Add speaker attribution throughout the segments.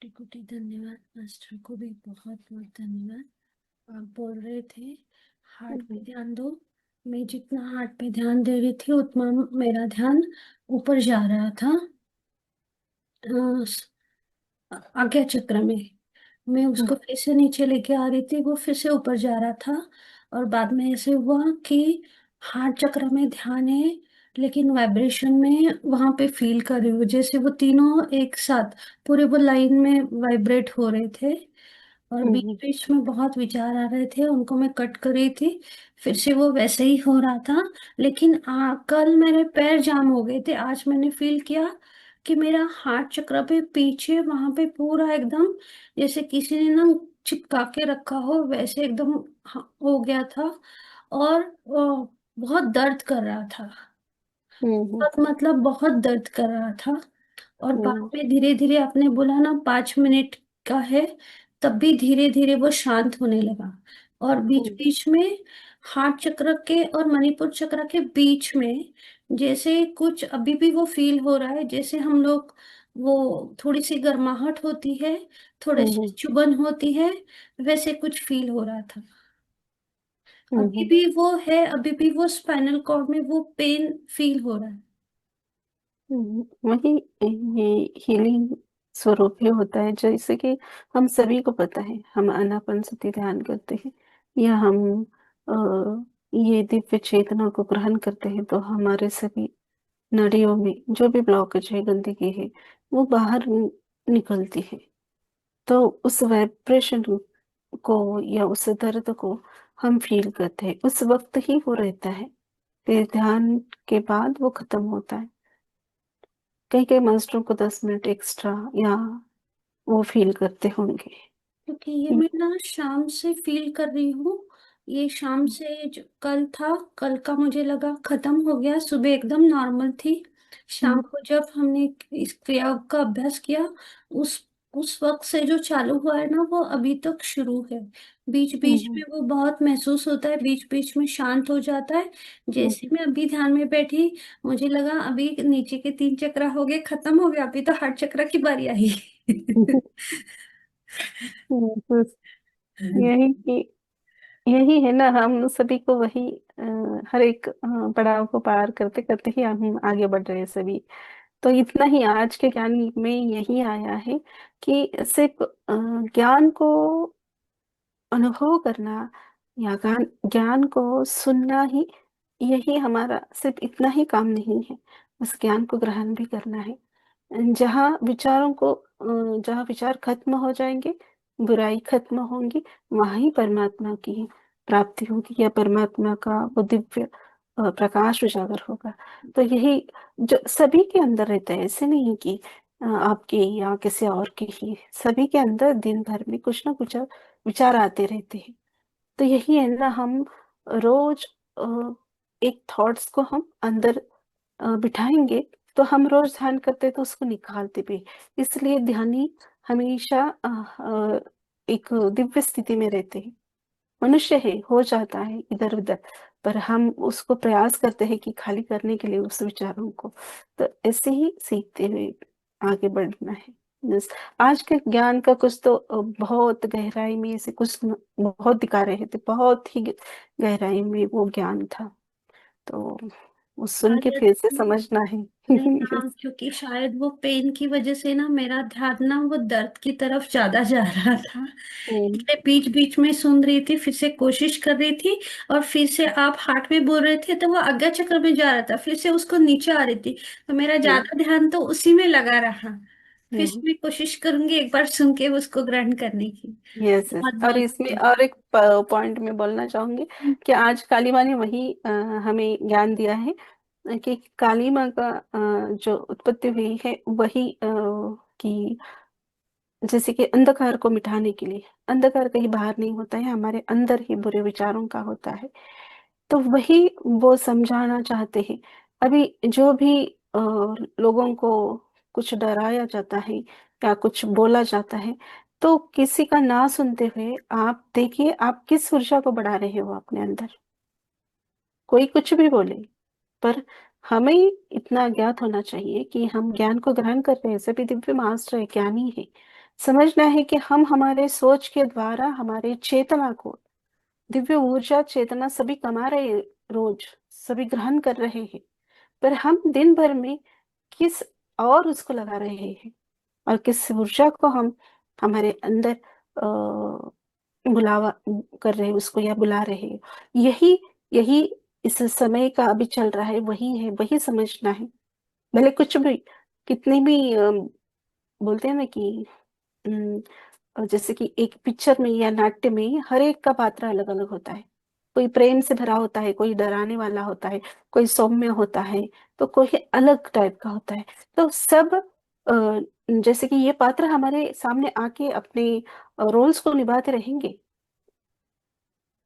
Speaker 1: कोटि कोटि धन्यवाद। मास्टर को भी बहुत बहुत धन्यवाद। आप बोल रहे थे हार्ट पे
Speaker 2: हम्म,
Speaker 1: ध्यान दो। मैं जितना हार्ट पे ध्यान दे रही थी उतना मेरा ध्यान ऊपर जा रहा था। आज्ञा चक्र में मैं
Speaker 2: हम्म,
Speaker 1: उसको फिर से नीचे लेके आ रही थी, वो फिर से ऊपर जा रहा था। और बाद में ऐसे हुआ कि हार्ट चक्र में ध्यान है, लेकिन वाइब्रेशन में वहां पे फील कर रही हूँ जैसे वो तीनों एक साथ पूरे वो लाइन में वाइब्रेट हो रहे थे। और बीच
Speaker 2: हम्म,
Speaker 1: बीच में बहुत विचार आ रहे थे, उनको मैं कट कर रही थी। फिर से वो वैसे ही हो रहा था। लेकिन कल मेरे पैर जाम हो गए थे, आज मैंने फील किया कि मेरा हार्ट चक्र पे पीछे वहां पे पूरा एकदम जैसे किसी ने ना चिपका के रखा हो वैसे एकदम हो गया था। और बहुत दर्द कर रहा था।
Speaker 2: हम्म,
Speaker 1: बहुत मतलब बहुत दर्द कर रहा था। और बाद
Speaker 2: हम्म,
Speaker 1: में धीरे धीरे आपने बोला ना 5 मिनट का है, तब भी धीरे धीरे वो शांत होने लगा। और बीच
Speaker 2: हम्म,
Speaker 1: बीच में हार्ट चक्र के और मणिपुर चक्र के बीच में जैसे कुछ अभी भी वो फील हो रहा है, जैसे हम लोग वो थोड़ी सी गर्माहट होती है, थोड़ी सी
Speaker 2: हम्म,
Speaker 1: चुभन होती है, वैसे कुछ फील हो रहा था। अभी
Speaker 2: हम्म,
Speaker 1: भी वो है, अभी भी वो स्पाइनल कॉर्ड में वो पेन फील हो रहा है।
Speaker 2: वही ये हीलिंग स्वरूप ही होता है, जैसे कि हम सभी को पता है। हम आनापानसति ध्यान करते हैं या हम ये दिव्य चेतना को ग्रहण करते हैं, तो हमारे सभी नाड़ियों में जो भी ब्लॉकेज है, गंदगी है, वो बाहर निकलती है। तो उस वाइब्रेशन को या उस दर्द को हम फील करते हैं, उस वक्त ही वो रहता है। फिर ध्यान के बाद वो खत्म होता है। कई कई मास्टरों को 10 मिनट एक्स्ट्रा या वो फील करते होंगे।
Speaker 1: क्योंकि ये मैं ना शाम से फील कर रही हूँ। ये शाम से जो कल था, कल का मुझे लगा खत्म हो गया, सुबह एकदम नॉर्मल थी। शाम
Speaker 2: हम्म,
Speaker 1: को जब हमने इस क्रिया का अभ्यास किया, उस उस वक्त से जो चालू हुआ है ना वो अभी तक शुरू है। बीच बीच
Speaker 2: हम्म,
Speaker 1: में वो बहुत महसूस होता है, बीच बीच में शांत हो जाता है।
Speaker 2: हम्म,
Speaker 1: जैसे मैं अभी ध्यान में बैठी, मुझे लगा अभी नीचे के 3 चक्र हो गए, खत्म हो गया, अभी तो हार्ट चक्र की बारी आई।
Speaker 2: तो यही कि यही है ना, हम सभी को वही हर एक पड़ाव को पार करते करते ही हम आगे बढ़ रहे हैं सभी। तो इतना ही आज के ज्ञान में यही आया है कि सिर्फ ज्ञान को अनुभव करना या ज्ञान ज्ञान को सुनना ही, यही हमारा सिर्फ इतना ही काम नहीं है। उस ज्ञान को ग्रहण भी करना है। जहाँ विचारों को जहाँ विचार खत्म हो जाएंगे, बुराई खत्म होंगी, वहां ही परमात्मा की प्राप्ति होगी या परमात्मा का वो दिव्य प्रकाश उजागर होगा। तो यही जो सभी के अंदर रहता है, ऐसे नहीं कि आपके या किसी और के ही, सभी के अंदर दिन भर में कुछ ना कुछ विचार आते रहते हैं। तो यही है ना, हम रोज एक थॉट्स को हम अंदर बिठाएंगे, तो हम रोज ध्यान करते तो उसको निकालते भी। इसलिए ध्यानी हमेशा एक दिव्य स्थिति में रहते हैं। मनुष्य है, हो जाता है इधर उधर, पर हम उसको प्रयास करते हैं कि खाली करने के लिए उस विचारों को। तो ऐसे ही सीखते हुए आगे बढ़ना है बस। आज के ज्ञान का कुछ तो बहुत गहराई में से कुछ बहुत दिखा रहे थे, बहुत ही गहराई में वो ज्ञान था। तो वो सुन के
Speaker 1: शायद
Speaker 2: फिर से समझना है।
Speaker 1: नहीं हाँ, क्योंकि शायद वो पेन की वजह से ना मेरा ध्यान ना वो दर्द की तरफ ज्यादा जा रहा था।
Speaker 2: हम्म,
Speaker 1: इसलिए बीच बीच में सुन रही थी, फिर से कोशिश कर रही थी। और फिर से आप हार्ट में बोल रहे थे तो वो आज्ञा चक्र में जा रहा था, फिर से उसको नीचे आ रही थी, तो मेरा
Speaker 2: हम्म,
Speaker 1: ज्यादा ध्यान तो उसी में लगा रहा। फिर से
Speaker 2: हम्म,
Speaker 1: मैं कोशिश करूंगी एक बार सुन के उसको ग्रहण करने की।
Speaker 2: Yes yes.
Speaker 1: बहुत
Speaker 2: और
Speaker 1: बहुत
Speaker 2: इसमें और एक पॉइंट में बोलना चाहूंगी कि आज काली माँ ने वही हमें ज्ञान दिया है कि काली माँ का जो उत्पत्ति हुई है वही कि जैसे कि अंधकार को मिटाने के लिए, अंधकार कहीं बाहर नहीं होता है, हमारे अंदर ही बुरे विचारों का होता है। तो वही वो समझाना चाहते हैं। अभी जो भी लोगों को कुछ डराया जाता है या कुछ बोला जाता है, तो किसी का ना सुनते हुए आप देखिए आप किस ऊर्जा को बढ़ा रहे हो अपने अंदर। कोई कुछ भी बोले, पर हमें इतना ज्ञात होना चाहिए कि हम ज्ञान को ग्रहण कर रहे हैं, सभी दिव्य मास्टर है, ज्ञानी है, समझना है कि हम हमारे सोच के द्वारा हमारे चेतना को, दिव्य ऊर्जा चेतना सभी कमा रहे हैं, रोज सभी ग्रहण कर रहे हैं, पर हम दिन भर में किस और उसको लगा रहे हैं, और किस ऊर्जा को हम हमारे अंदर बुलावा कर रहे हैं उसको, या बुला रहे हैं। यही यही इस समय का अभी चल रहा है, वही है, वही समझना है। भले कुछ भी, कितने भी बोलते हैं ना कि और जैसे कि एक पिक्चर में या नाट्य में हर एक का पात्र अलग अलग होता है। कोई प्रेम से भरा होता है, कोई डराने वाला होता है, कोई सौम्य होता है, तो कोई अलग टाइप का होता है। तो सब जैसे कि ये पात्र हमारे सामने आके अपने रोल्स को निभाते रहेंगे।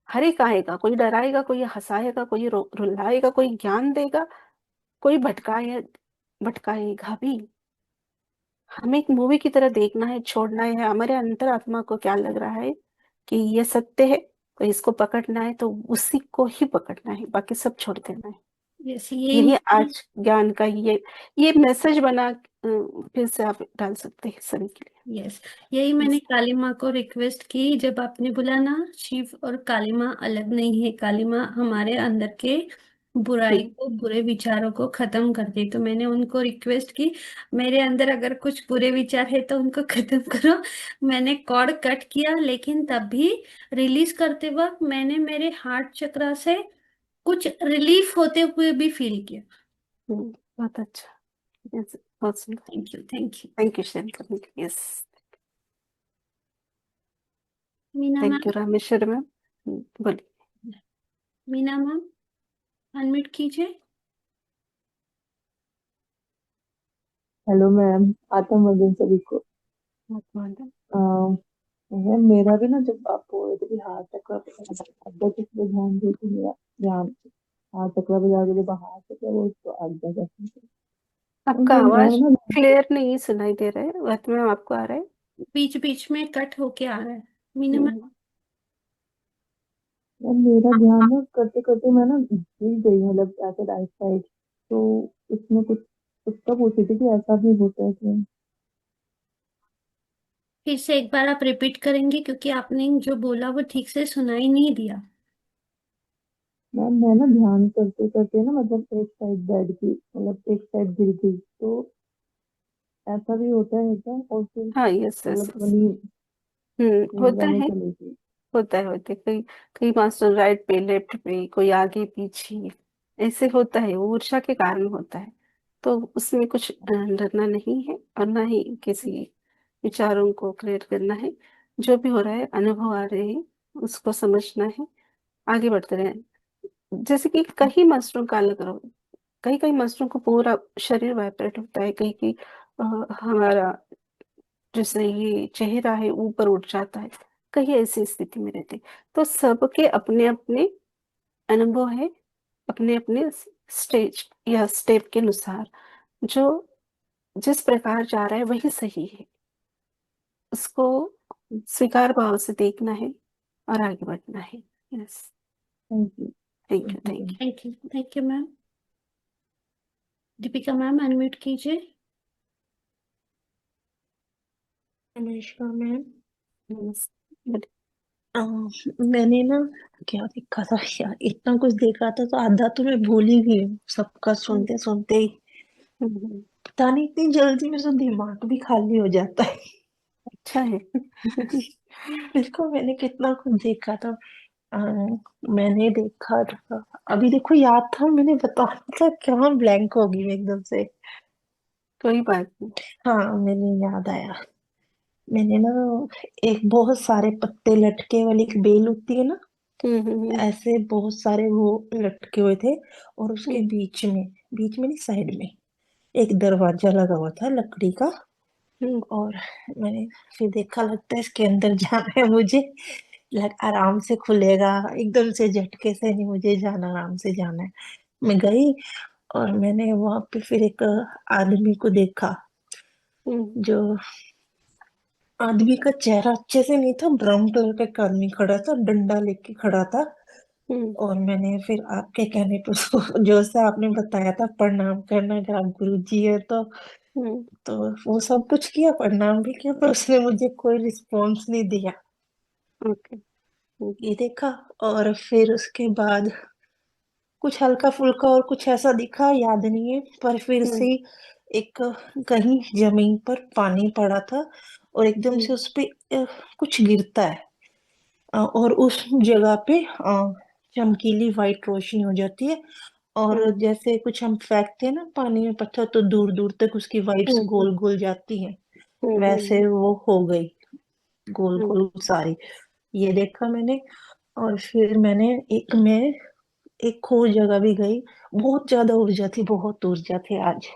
Speaker 2: हर एक आएगा, कोई डराएगा, कोई हंसाएगा, कोई रुलाएगा, कोई ज्ञान देगा, कोई भटकाएगा भी। हमें एक मूवी की तरह देखना है, छोड़ना है, हमारे अंतरात्मा को क्या लग रहा है कि ये सत्य है, तो इसको पकड़ना है, तो उसी को ही पकड़ना है, बाकी सब छोड़ देना है।
Speaker 1: जैसे यही
Speaker 2: यही
Speaker 1: मैंने
Speaker 2: आज ज्ञान का ये मैसेज बना फिर से आप डाल सकते हैं सभी के
Speaker 1: यस, यही
Speaker 2: लिए।
Speaker 1: मैंने काली माँ को रिक्वेस्ट की जब आपने बोला ना, शिव और काली माँ अलग नहीं है, काली माँ हमारे अंदर के बुराई
Speaker 2: हम्म,
Speaker 1: को, बुरे विचारों को खत्म कर दे। तो मैंने उनको रिक्वेस्ट की, मेरे अंदर अगर कुछ बुरे विचार है तो उनको खत्म करो। मैंने कॉर्ड कट किया, लेकिन तब भी रिलीज करते वक्त मैंने मेरे हार्ट चक्रा से कुछ रिलीफ होते हुए भी फील किया।
Speaker 2: बहुत अच्छा। Yes, बहुत सुंदर।
Speaker 1: Thank you, thank you.
Speaker 2: Thank you share करने के लिए। Yes,
Speaker 1: Meena
Speaker 2: thank
Speaker 1: ma'am.
Speaker 2: You Rameshwar ma'am. बोलिए।
Speaker 1: मीना मैम, अनम्यूट कीजिए।
Speaker 3: हेलो मैम, आतम वंदन सभी को।
Speaker 2: बहुत बहुत
Speaker 3: मैम मेरा भी ना, जब आप बोल रहे थे कि हार्ट चक्र पे अब्दा चक्र ध्यान दो तो मेरा ध्यान हार्ट चक्र पे जाके जब हार्ट चक्र वो उसको अब्दा चक्र पे। मैम
Speaker 2: आपका
Speaker 3: जब मैं
Speaker 2: आवाज
Speaker 3: ना
Speaker 2: क्लियर नहीं सुनाई दे रहा है, बात में आपको आ रहा है?
Speaker 1: बीच बीच में कट होके आ रहा है। मीना मैम।
Speaker 2: हम्म,
Speaker 3: मैम मेरा ध्यान ना करते करते मैं ना गिर गई, मतलब ऐसे राइट साइड। तो उसमें कुछ उसका पूछ रही थी कि ऐसा भी होता है क्या।
Speaker 1: फिर से एक बार आप रिपीट करेंगे, क्योंकि आपने जो बोला वो ठीक से सुनाई नहीं दिया।
Speaker 3: मैम मैं ना ध्यान करते करते ना, मतलब एक साइड बेड की, मतलब एक साइड गिर गई, तो ऐसा भी होता है क्या, और फिर
Speaker 2: हाँ, यस यस
Speaker 3: मतलब
Speaker 2: यस।
Speaker 3: नींद नींद
Speaker 2: होता
Speaker 3: जाने
Speaker 2: है,
Speaker 3: चली गई।
Speaker 2: होता है कई कई मास्टर राइट पे, लेफ्ट पे, कोई आगे पीछे, ऐसे होता है, वो ऊर्जा के कारण होता है। तो उसमें कुछ डरना नहीं है, और ना ही किसी विचारों को क्रिएट करना है। जो भी हो रहा है, अनुभव आ रहे हैं, उसको समझना है, आगे बढ़ते रहे। जैसे कि कई मास्टरों का अलग अलग, कई कई मास्टरों को पूरा शरीर वाइब्रेट होता है, कई कई हमारा जैसे ये चेहरा है ऊपर उठ जाता है, कहीं ऐसी स्थिति में रहते। तो सबके अपने अपने अनुभव है, अपने अपने स्टेज या स्टेप के अनुसार जो जिस प्रकार जा रहा है वही सही है, उसको स्वीकार भाव से देखना है और आगे बढ़ना है। Yes,
Speaker 3: thank you.
Speaker 2: Thank
Speaker 3: thank
Speaker 2: you,
Speaker 3: you
Speaker 2: thank
Speaker 3: so
Speaker 2: you.
Speaker 1: Thank you, thank you ma'am. Deepika ma'am, unmute कीजिए।
Speaker 4: अनुष्का मैम।
Speaker 2: यस,
Speaker 4: अ, मैंने ना क्या देखा था यार, इतना कुछ देखा था तो आधा तो मैं भूल ही गई हूँ सबका सुनते सुनते ही। पता नहीं इतनी जल्दी मेरा तो दिमाग भी खाली हो जाता है।
Speaker 2: अच्छा है।
Speaker 4: बिल्कुल, मैंने कितना कुछ देखा था। अ, मैंने देखा था, अभी देखो याद था, मैंने बताया था क्या, ब्लैंक हो गई मैं एकदम से।
Speaker 2: कोई बात नहीं।
Speaker 4: हाँ, मैंने याद आया। मैंने ना एक बहुत सारे पत्ते लटके वाली एक बेल होती है ना,
Speaker 2: हम्म।
Speaker 4: ऐसे बहुत सारे वो लटके हुए थे। और उसके
Speaker 2: हम्म,
Speaker 4: बीच में नहीं, साइड में एक दरवाजा लगा हुआ था लकड़ी का।
Speaker 2: हम्म,
Speaker 4: और मैंने फिर देखा, लगता है इसके अंदर जाना है मुझे, आराम से खुलेगा, एकदम से झटके से नहीं मुझे जाना, आराम से जाना है। मैं गई, और मैंने वहां पे फिर एक आदमी को देखा।
Speaker 2: हम्म,
Speaker 4: जो आदमी का चेहरा अच्छे से नहीं था, ब्राउन कलर का एक आदमी खड़ा था, डंडा लेके खड़ा था।
Speaker 2: हम्म,
Speaker 4: और मैंने फिर आपके कहने पे उसको जो सा आपने बताया था प्रणाम करना, अगर आप गुरु जी है तो
Speaker 2: हम्म।
Speaker 4: तो वो सब कुछ किया, प्रणाम भी किया, पर उसने मुझे कोई रिस्पॉन्स नहीं दिया।
Speaker 2: ओके।
Speaker 4: ये देखा, और फिर उसके बाद कुछ हल्का फुल्का और कुछ ऐसा दिखा, याद नहीं है, पर फिर से
Speaker 2: हम्म।
Speaker 4: एक कहीं जमीन पर पानी पड़ा था, और एकदम
Speaker 2: हम्म।
Speaker 4: से उस पे कुछ गिरता है, और उस जगह पे चमकीली वाइट रोशनी हो जाती है, और
Speaker 2: हम्म।
Speaker 4: जैसे कुछ हम फेंकते हैं ना पानी में पत्थर, तो दूर दूर तक उसकी वाइट्स
Speaker 2: हम्म।
Speaker 4: गोल गोल जाती हैं,
Speaker 2: हम्म।
Speaker 4: वैसे वो हो गई गोल
Speaker 2: हम्म।
Speaker 4: गोल सारी। ये देखा मैंने, और फिर मैं एक खोज जगह भी गई। बहुत ज्यादा ऊर्जा थी, बहुत ऊर्जा थी आज।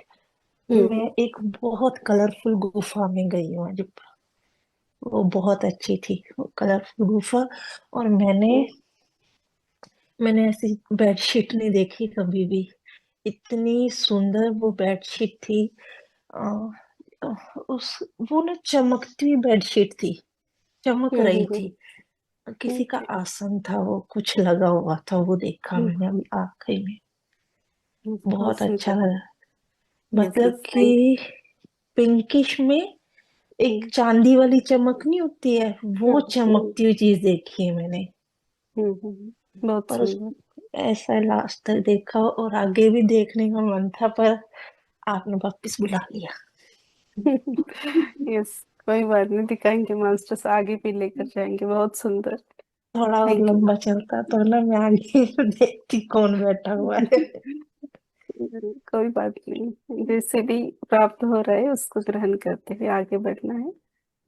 Speaker 4: मैं
Speaker 2: हम्म।
Speaker 4: एक बहुत कलरफुल गुफा में गई हूँ आज। वो बहुत अच्छी थी, वो कलरफुल गुफा। और मैंने
Speaker 2: हम्म।
Speaker 4: मैंने ऐसी बेडशीट नहीं देखी कभी भी। इतनी सुंदर वो बेडशीट थी। अ, उस वो ना चमकती हुई बेडशीट थी, चमक
Speaker 2: हम्म।
Speaker 4: रही
Speaker 2: हम्म।
Speaker 4: थी। किसी का
Speaker 2: ओके।
Speaker 4: आसन था, वो कुछ लगा हुआ था, वो देखा
Speaker 2: हम्म।
Speaker 4: मैंने अभी आखिरी में।
Speaker 2: बहुत
Speaker 4: बहुत अच्छा
Speaker 2: सुंदर।
Speaker 4: लगा।
Speaker 2: यस
Speaker 4: मतलब
Speaker 2: यस, थैंक
Speaker 4: कि पिंकिश में एक
Speaker 2: यू।
Speaker 4: चांदी वाली चमक नहीं होती है, वो
Speaker 2: हम्म।
Speaker 4: चमकती हुई चीज देखी है मैंने।
Speaker 2: बहुत
Speaker 4: पर उस
Speaker 2: सुंदर।
Speaker 4: ऐसा लास्ट तक देखा, और आगे भी देखने का मन था, पर आपने वापस बुला लिया।
Speaker 2: यस, कोई बात नहीं, दिखाएंगे मास्टर्स, आगे भी लेकर जाएंगे, बहुत सुंदर।
Speaker 4: थोड़ा और
Speaker 2: थैंक
Speaker 4: लंबा चलता तो ना, मैं आगे देखती कौन बैठा हुआ है।
Speaker 2: यू। कोई बात नहीं, जैसे भी प्राप्त हो रहा है उसको ग्रहण करते हुए आगे बढ़ना है।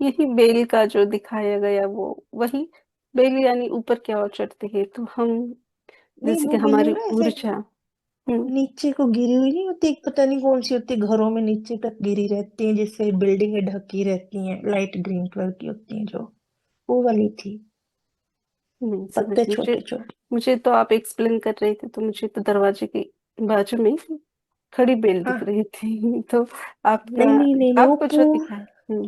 Speaker 2: यही बेल का जो दिखाया गया वो वही, बेल यानी ऊपर की ओर चढ़ते हैं तो हम,
Speaker 4: नहीं,
Speaker 2: जैसे कि
Speaker 4: वो बेल
Speaker 2: हमारी
Speaker 4: ना ऐसे
Speaker 2: ऊर्जा। हम्म।
Speaker 4: नीचे को गिरी हुई नहीं होती, एक पता नहीं कौन सी होती है, घरों में नीचे तक गिरी रहती है, जिससे बिल्डिंगें ढकी रहती हैं, लाइट ग्रीन कलर की होती हैं जो, वो वाली थी।
Speaker 2: नहीं समझ,
Speaker 4: पत्ते
Speaker 2: मुझे
Speaker 4: छोटे छोटे।
Speaker 2: मुझे तो आप एक्सप्लेन कर रहे थे तो मुझे तो दरवाजे के बाजू में खड़ी बेल दिख
Speaker 4: हाँ,
Speaker 2: रही थी। तो आपका,
Speaker 4: नहीं नहीं नहीं नहीं,
Speaker 2: आपको जो दिखा है।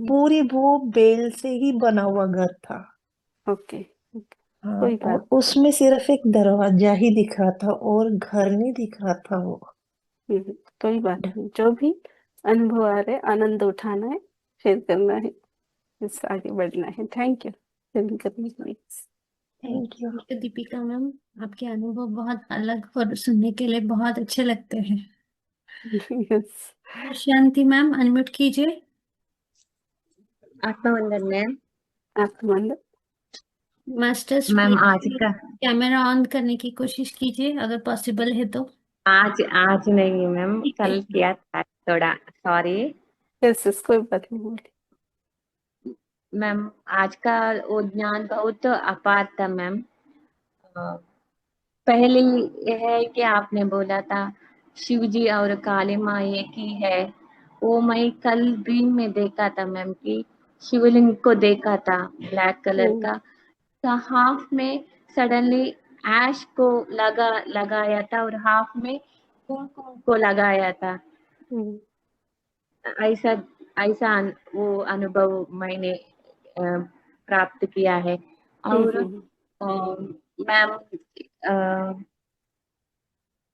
Speaker 4: पूरी वो बेल से ही बना हुआ घर था।
Speaker 2: ओके। ओके,
Speaker 4: हाँ,
Speaker 2: कोई
Speaker 4: और
Speaker 2: बात।
Speaker 4: उसमें सिर्फ एक दरवाजा ही दिख रहा था, और घर नहीं दिख रहा था वो।
Speaker 2: कोई बात नहीं, जो भी अनुभव आ रहे आनंद उठाना है, शेयर करना है, इससे आगे बढ़ना है। थैंक यू शेयर करने के लिए।
Speaker 4: Thank you.
Speaker 1: Thank you Deepika ma'am, आपके अनुभव बहुत अलग और सुनने के लिए बहुत अच्छे लगते हैं।
Speaker 2: यस।
Speaker 1: शांति मैम, अनम्यूट कीजिए।
Speaker 5: आत्मवंदन मैम।
Speaker 2: आप मंद।
Speaker 1: मास्टर्स
Speaker 5: मैम आज
Speaker 1: प्लीज
Speaker 5: का,
Speaker 1: कैमरा ऑन करने की कोशिश कीजिए अगर पॉसिबल है तो।
Speaker 5: आज आज नहीं मैम,
Speaker 1: ठीक है।
Speaker 5: कल किया था थोड़ा, सॉरी।
Speaker 2: यस यस, कोई बात नहीं।
Speaker 5: मैम आज का वो ज्ञान बहुत अपार था मैम। अ, पहले ये है कि आपने बोला था शिव जी और काली माँ एक ही है। वो मैं कल ड्रीम में देखा था मैम कि शिवलिंग को देखा था, ब्लैक कलर
Speaker 2: हम्म।
Speaker 5: का। तो हाफ में सडनली ऐश को लगाया था, और हाफ में कुमकुम को लगाया था।
Speaker 2: हम्म।
Speaker 5: ऐसा ऐसा वो अनुभव मैंने प्राप्त किया है। और
Speaker 2: हम्म।
Speaker 5: मैम,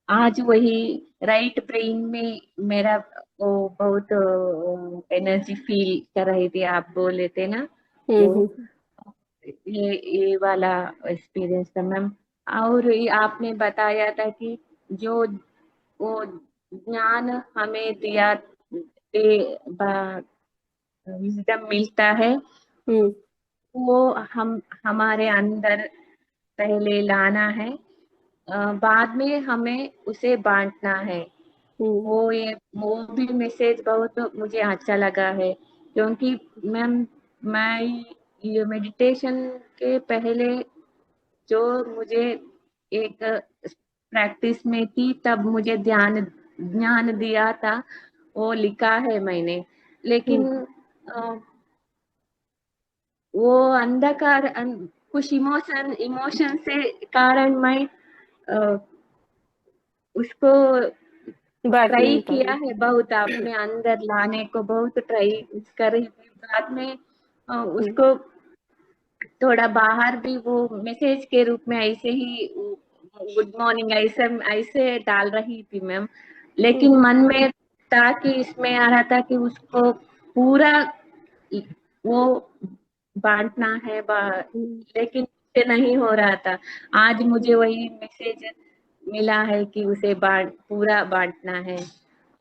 Speaker 5: आज वही राइट ब्रेन में मेरा वो बहुत एनर्जी फील कर रही थी, आप बोले थे ना वो,
Speaker 2: हम्म।
Speaker 5: ये वाला एक्सपीरियंस था मैम। और ये आपने बताया था कि जो वो ज्ञान हमें दिया दे विजडम मिलता है,
Speaker 2: हम्म।
Speaker 5: वो हम हमारे अंदर पहले लाना है, बाद में हमें उसे बांटना है।
Speaker 2: हम्म।
Speaker 5: वो भी मैसेज बहुत मुझे अच्छा लगा है, क्योंकि मैम मैं ये मेडिटेशन के पहले जो मुझे एक प्रैक्टिस में थी, तब मुझे ध्यान ज्ञान दिया था, वो लिखा है मैंने। लेकिन
Speaker 2: हम्म।
Speaker 5: वो अंधकार कुछ इमोशन से कारण मैं अ, उसको
Speaker 2: बांट
Speaker 5: ट्राई
Speaker 2: नहीं
Speaker 5: किया
Speaker 2: पाए।
Speaker 5: है, बहुत अपने अंदर लाने को बहुत ट्राई कर रही थी। बाद में
Speaker 2: हम्म।
Speaker 5: उसको थोड़ा बाहर भी वो मैसेज के रूप में ऐसे ही गुड मॉर्निंग ऐसे ऐसे डाल रही थी मैम। लेकिन
Speaker 2: हम्म।
Speaker 5: मन में ताकि इसमें आ रहा था कि उसको पूरा वो बांटना है लेकिन उससे नहीं हो रहा था। आज मुझे वही मैसेज मिला है कि उसे पूरा बांटना है।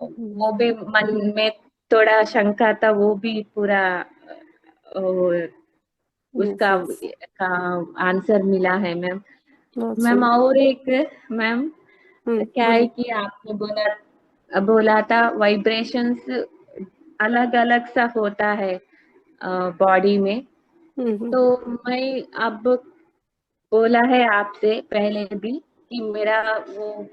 Speaker 5: वो भी मन में थोड़ा शंका था, वो भी पूरा
Speaker 2: यस
Speaker 5: उसका
Speaker 2: यस।
Speaker 5: का आंसर मिला है मैम।
Speaker 2: बहुत
Speaker 5: मैम
Speaker 2: सुंदर।
Speaker 5: और एक मैम, क्या है
Speaker 2: बोलिए।
Speaker 5: कि आपने बोला था वाइब्रेशंस अलग अलग सा होता है बॉडी में। तो
Speaker 2: हम्म।
Speaker 5: मैं अब बोला है आपसे पहले भी कि मेरा वो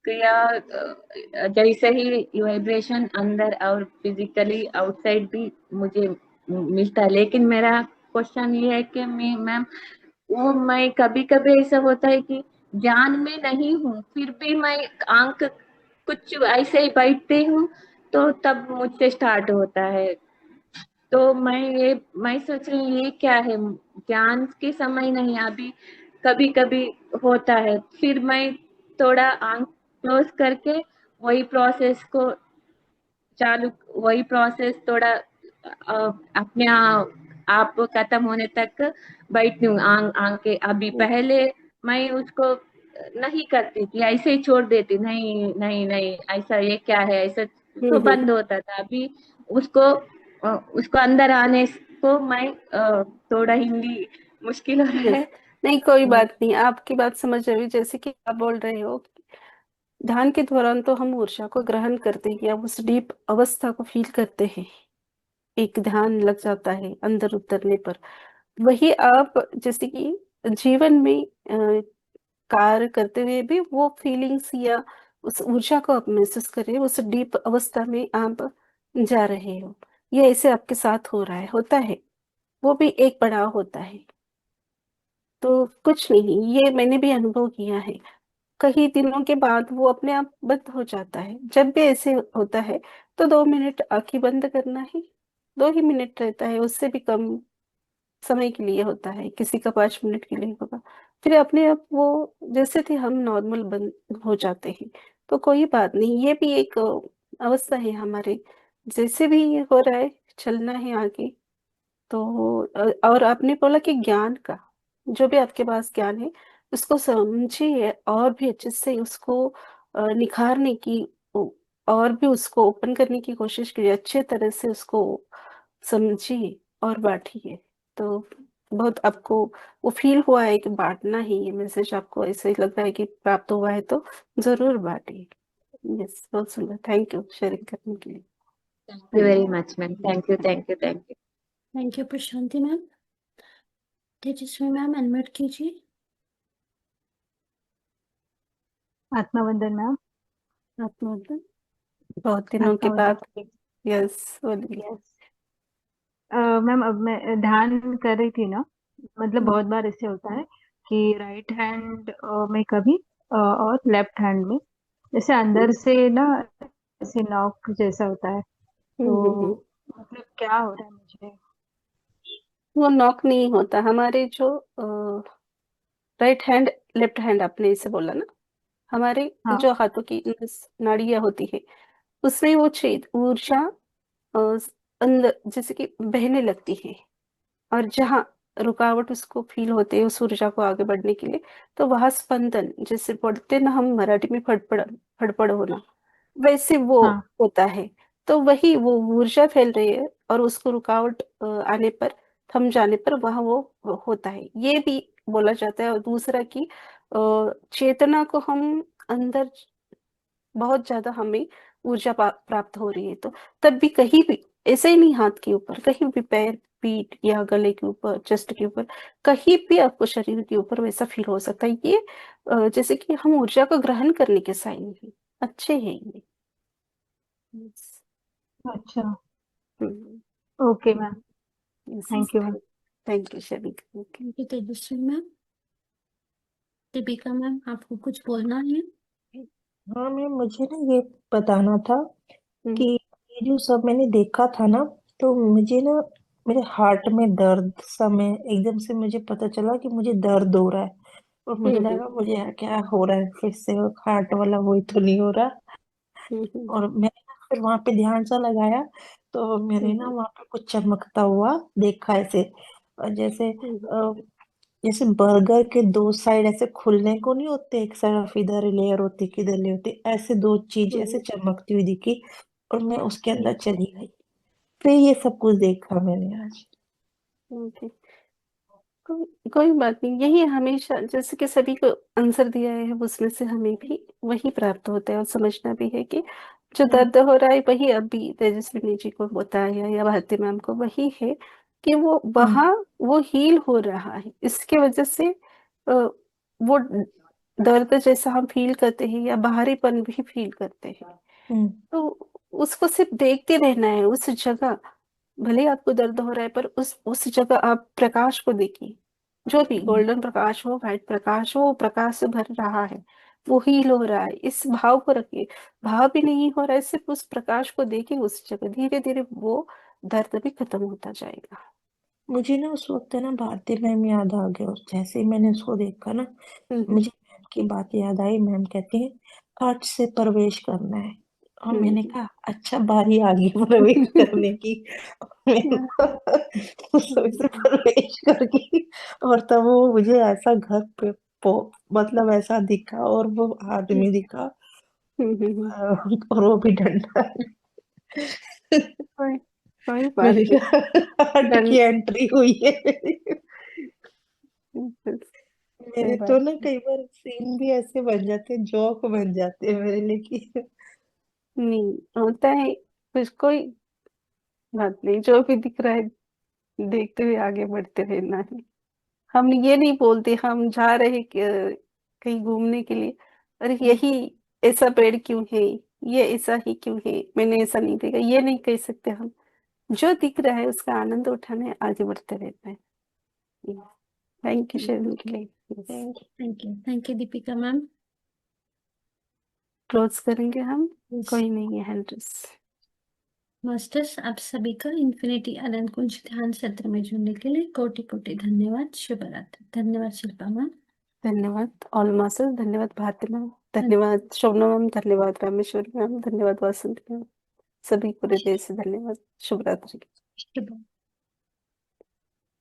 Speaker 5: क्रिया जैसे ही वाइब्रेशन अंदर और फिजिकली आउटसाइड भी मुझे मिलता है, लेकिन मेरा क्वेश्चन ये है कि मैम मैं कभी कभी ऐसा होता है कि ध्यान में नहीं हूँ फिर भी मैं आंख कुछ ऐसे ही बैठती हूँ, तो तब मुझसे स्टार्ट होता है। तो मैं सोच रही हूँ ये क्या है, ध्यान के समय नहीं अभी कभी कभी होता है, फिर मैं थोड़ा आंख क्लोज करके वही प्रोसेस को चालू वही प्रोसेस थोड़ा अपने आप खत्म होने तक बैठती हूँ आंखें। अभी पहले मैं उसको नहीं करती थी, ऐसे ही छोड़ देती, नहीं नहीं नहीं ऐसा ये क्या है ऐसा, तो बंद होता था। अभी उसको उसको अंदर आने को मैं थोड़ा हिंदी मुश्किल हो रहा
Speaker 2: यस।
Speaker 5: है।
Speaker 2: नहीं, कोई बात नहीं, आपकी बात समझ रही हूँ। जैसे कि आप बोल रहे हो, ध्यान के दौरान तो हम ऊर्जा को ग्रहण करते हैं या उस डीप अवस्था को फील करते हैं। एक ध्यान लग जाता है अंदर उतरने पर। वही आप जैसे कि जीवन में कार्य करते हुए भी वो फीलिंग्स या उस ऊर्जा को आप महसूस कर रहे हो, उस डीप अवस्था में आप जा रहे हो। ये ऐसे आपके साथ हो रहा है, होता है। वो भी एक पड़ाव होता है। तो कुछ नहीं, ये मैंने भी अनुभव किया है। कई दिनों के बाद वो अपने आप बंद हो जाता है। जब भी ऐसे होता है तो 2 मिनट आंखें बंद करना है। 2 ही मिनट रहता है, उससे भी कम समय के लिए होता है, किसी का 5 मिनट के लिए होगा। फिर अपने आप वो जैसे थे हम नॉर्मल बंद हो जाते हैं। तो कोई बात नहीं, ये भी एक अवस्था है हमारे। जैसे भी ये हो रहा है, चलना है आगे। तो और आपने बोला कि ज्ञान का, जो भी आपके पास ज्ञान है उसको समझिए और भी अच्छे से उसको निखारने की, और भी उसको ओपन करने की कोशिश कीजिए, अच्छे तरह से उसको समझिए और बांटिए। तो बहुत आपको वो फील हुआ है कि बांटना ही ये मैसेज आपको ऐसे ही लग रहा है कि प्राप्त हुआ है, तो जरूर बांटिए। यस, बहुत सुंदर। थैंक यू शेयरिंग करने के लिए।
Speaker 5: Thank you very much ma'am, thank you thank you thank you.
Speaker 1: Thank you Prashanti ma'am. Tejaswi ma'am unmute कीजिए।
Speaker 6: आत्मा वंदन मैम।
Speaker 2: आप मतलब बहुत दिनों के
Speaker 6: आत्मा
Speaker 2: बाद।
Speaker 6: वंदन।
Speaker 2: यस, बोलिए।
Speaker 6: यस मैम, अब मैं ध्यान कर रही थी ना, मतलब बहुत बार ऐसे होता है कि राइट हैंड में कभी और लेफ्ट हैंड में जैसे अंदर से ना, ऐसे नॉक जैसा होता है।
Speaker 2: हम्म।
Speaker 6: तो मतलब क्या हो रहा है मुझे?
Speaker 2: वो नॉक नहीं होता। हमारे जो राइट हैंड लेफ्ट हैंड, आपने इसे बोला ना, हमारे
Speaker 6: हाँ।
Speaker 2: जो हाथों की नाड़ियां होती है, उसमें वो छेद ऊर्जा अ, अंदर जैसे कि बहने लगती है। और जहाँ रुकावट उसको फील होते है उस ऊर्जा को आगे बढ़ने के लिए, तो वहां स्पंदन, जैसे बोलते ना हम मराठी में फड़फड़, फड़फड़ होना, वैसे वो
Speaker 6: हाँ।
Speaker 2: होता है। तो वही वो ऊर्जा फैल रही है और उसको रुकावट आने पर, थम जाने पर वहां वो होता है, ये भी बोला जाता है। और दूसरा कि चेतना को हम अंदर बहुत ज्यादा हमें ऊर्जा प्राप्त हो रही है, तो तब भी कहीं भी, ऐसे ही नहीं हाथ के ऊपर, कहीं भी पैर, पीठ या गले के ऊपर, चेस्ट के ऊपर, कहीं भी आपको शरीर के ऊपर वैसा फील हो सकता है। ये जैसे कि हम ऊर्जा को ग्रहण करने के साइन है, अच्छे हैं ये। Yes.
Speaker 6: अच्छा।
Speaker 2: Hmm.
Speaker 6: Okay ma'am.
Speaker 2: Yes.
Speaker 6: Thank you ma'am.
Speaker 2: Thank you Shabeek. ओके।
Speaker 1: Thank you Tejaswi ma'am. Deepika ma'am, आपको कुछ बोलना है?
Speaker 4: हाँ मैम, मुझे ना ये बताना था कि
Speaker 2: हम्म
Speaker 4: ये जो सब मैंने देखा था ना, तो मुझे ना मेरे हार्ट में दर्द सा, मैं एकदम से मुझे पता चला कि मुझे दर्द हो रहा है। और मुझे
Speaker 2: हम्म
Speaker 4: लगा मुझे क्या हो रहा है, फिर से वो हार्ट वाला वही तो नहीं हो रहा। और मैंने ना फिर वहां पे ध्यान सा लगाया, तो मैंने ना वहां पे कुछ चमकता हुआ देखा ऐसे। और जैसे बर्गर के दो साइड ऐसे खुलने को नहीं होते, एक तरफ इधर लेयर होती किधर लेयर होती, ऐसे दो चीज ऐसे चमकती हुई दिखी, और मैं उसके अंदर चली गई। फिर ये सब कुछ देखा मैंने आज।
Speaker 2: कोई बात नहीं, यही हमेशा जैसे कि सभी को आंसर दिया है उसमें से हमें भी वही प्राप्त होता है, और समझना भी है कि जो दर्द हो रहा है वही अभी तेजस्विनी जी को बताया या भारती मैम को, वही है कि वो वहाँ वो हील हो रहा है, इसके वजह से वो दर्द जैसा हम फील करते हैं या बाहरीपन भी फील करते हैं, तो उसको सिर्फ देखते रहना है उस जगह। भले ही आपको दर्द हो रहा है पर उस जगह आप प्रकाश को देखिए, जो भी गोल्डन प्रकाश हो व्हाइट प्रकाश हो, वो प्रकाश से भर रहा है, वो हील हो रहा है, इस भाव को रखिए। भाव भी नहीं हो रहा है, सिर्फ उस प्रकाश को देखिए उस जगह, धीरे धीरे वो दर्द भी खत्म होता जाएगा।
Speaker 4: मुझे ना उस वक्त है ना भारती मैम याद आ गया, और जैसे ही मैंने उसको देखा ना, मुझे मैम की बात याद आई। मैम कहती है कांच से प्रवेश करना है, और मैंने कहा अच्छा बारी आ गई प्रवेश करने की। मैंने उस समय से प्रवेश करके, और तब वो मुझे ऐसा घर पे मतलब ऐसा दिखा, और वो आदमी दिखा, और वो भी डंडा।
Speaker 2: कोई कोई बात
Speaker 4: मेरे
Speaker 2: नहीं।
Speaker 4: हार्ट की
Speaker 2: डन
Speaker 4: एंट्री हुई है।
Speaker 2: कोई
Speaker 4: मेरे तो
Speaker 2: बात
Speaker 4: ना कई बार सीन भी ऐसे बन जाते हैं, जोक बन जाते हैं मेरे लिए कि
Speaker 2: नहीं होता है कुछ, कोई बात नहीं, जो भी दिख रहा है देखते हुए आगे बढ़ते रहना है। हम ये नहीं बोलते हम जा रहे कहीं घूमने के लिए, अरे यही ऐसा पेड़ क्यों है, ये ऐसा ही क्यों है, मैंने ऐसा नहीं देखा, ये नहीं कह सकते हम। जो दिख रहा है उसका आनंद उठाना है, आगे बढ़ते रहना है। थैंक यू शेयरिंग के लिए।
Speaker 1: Thank you Deepika ma'am.
Speaker 2: Close करेंगे हम, कोई नहीं है हैंड रेस।
Speaker 1: मास्टर्स, आप सभी का इन्फिनिटी अनंत कुंज ध्यान सत्र में जुड़ने के लिए कोटि कोटि धन्यवाद। शुभ रात्रि। धन्यवाद शिल्पा मैम।
Speaker 2: धन्यवाद ऑल मास्टर्स, धन्यवाद भारती मैम, धन्यवाद शोभना मैम, धन्यवाद रामेश्वर मैम, धन्यवाद वसंत मैम, सभी को हृदय से धन्यवाद। शुभ रात्रि।
Speaker 1: शुभ